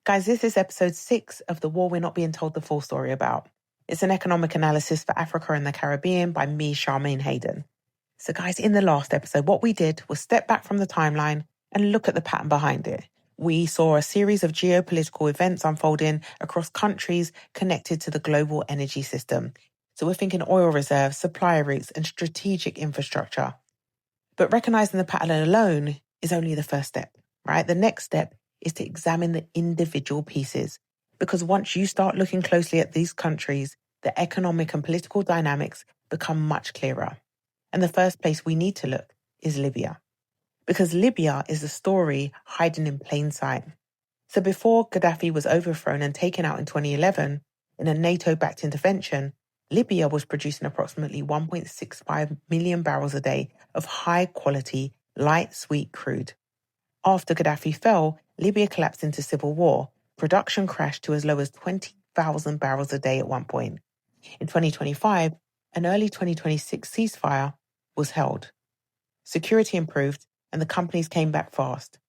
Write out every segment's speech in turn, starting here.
Guys, this is episode 6 of the war we're not being told the full story about. It's an economic analysis for Africa and the Caribbean by me, Charmaine Hayden. So guys, in the last episode, what we did was step back from the timeline and look at the pattern behind it. We saw a series of geopolitical events unfolding across countries connected to the global energy system. So we're thinking oil reserves, supply routes, and strategic infrastructure. But recognizing the pattern alone is only the first step, right? The next step is to examine the individual pieces. Because once you start looking closely at these countries, the economic and political dynamics become much clearer. And the first place we need to look is Libya. Because Libya is a story hiding in plain sight. So before Gaddafi was overthrown and taken out in 2011 in a NATO-backed intervention, Libya was producing approximately 1.65 million barrels a day of high-quality, light sweet crude. After Gaddafi fell, Libya collapsed into civil war. Production crashed to as low as 20,000 barrels a day at one point. In 2025, an early 2026 ceasefire was held. Security improved, and the companies came back fast.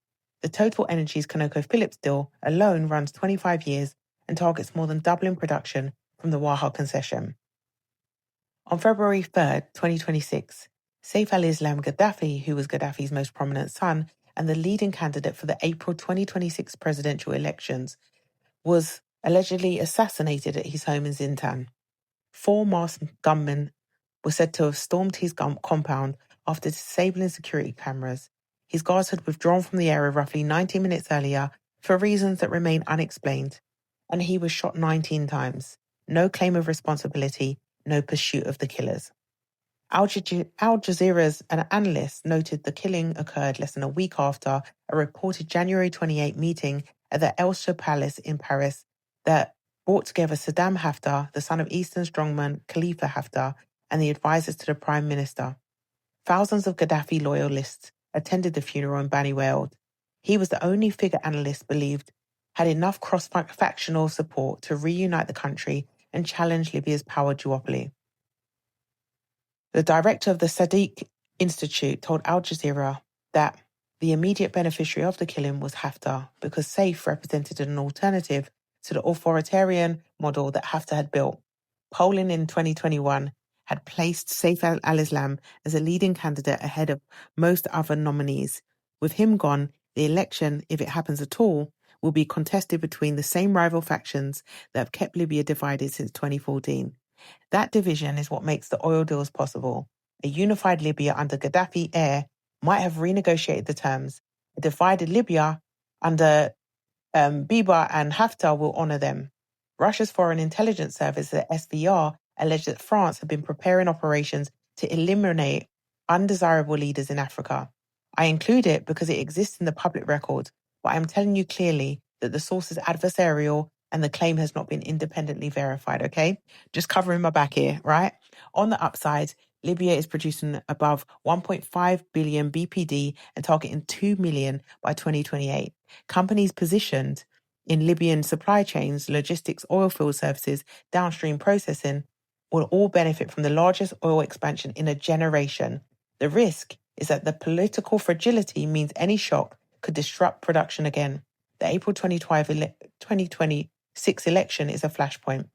The Total Energies ConocoPhillips deal alone runs 25 years and targets more than doubling production from the Waha concession. On February 3rd, 2026, Saif al-Islam Gaddafi, who was Gaddafi's most prominent son and the leading candidate for the April 2026 presidential elections, was allegedly assassinated at his home in Zintan. 4 masked gunmen were said to have stormed his compound after disabling security cameras. His guards had withdrawn from the area roughly 90 minutes earlier for reasons that remain unexplained, and he was shot 19 times. No claim of responsibility, no pursuit of the killers. Al Jazeera's an analyst noted the killing occurred less than a week after a reported January 28 meeting at the El Shah Palace in Paris that brought together Saddam Haftar, the son of Eastern strongman Khalifa Haftar, and the advisors to the Prime Minister. Thousands of Gaddafi loyalists attended the funeral in Bani Weld. He was the only figure analysts believed had enough cross-factional support to reunite the country and challenge Libya's power duopoly. The director of the Sadiq Institute told Al Jazeera that the immediate beneficiary of the killing was Haftar because Saif represented an alternative to the authoritarian model that Haftar had built. Polling in 2021 had placed Saif al-Islam as a leading candidate ahead of most other nominees. With him gone, the election, if it happens at all, will be contested between the same rival factions that have kept Libya divided since 2014. That division is what makes the oil deals possible. A unified Libya under Gaddafi heir might have renegotiated the terms. A divided Libya under Biba and Haftar will honour them. Russia's Foreign Intelligence Service, the SVR, alleged that France had been preparing operations to eliminate undesirable leaders in Africa. I include it because it exists in the public record, but I am telling you clearly that the source is adversarial and the claim has not been independently verified, okay? Just covering my back here, right? On the upside, Libya is producing above 1.5 billion BPD and targeting 2 million by 2028. Companies positioned in Libyan supply chains, logistics, oil field services, downstream processing, will all benefit from the largest oil expansion in a generation. The risk is that the political fragility means any shock could disrupt production again. The April 2026 election is a flashpoint.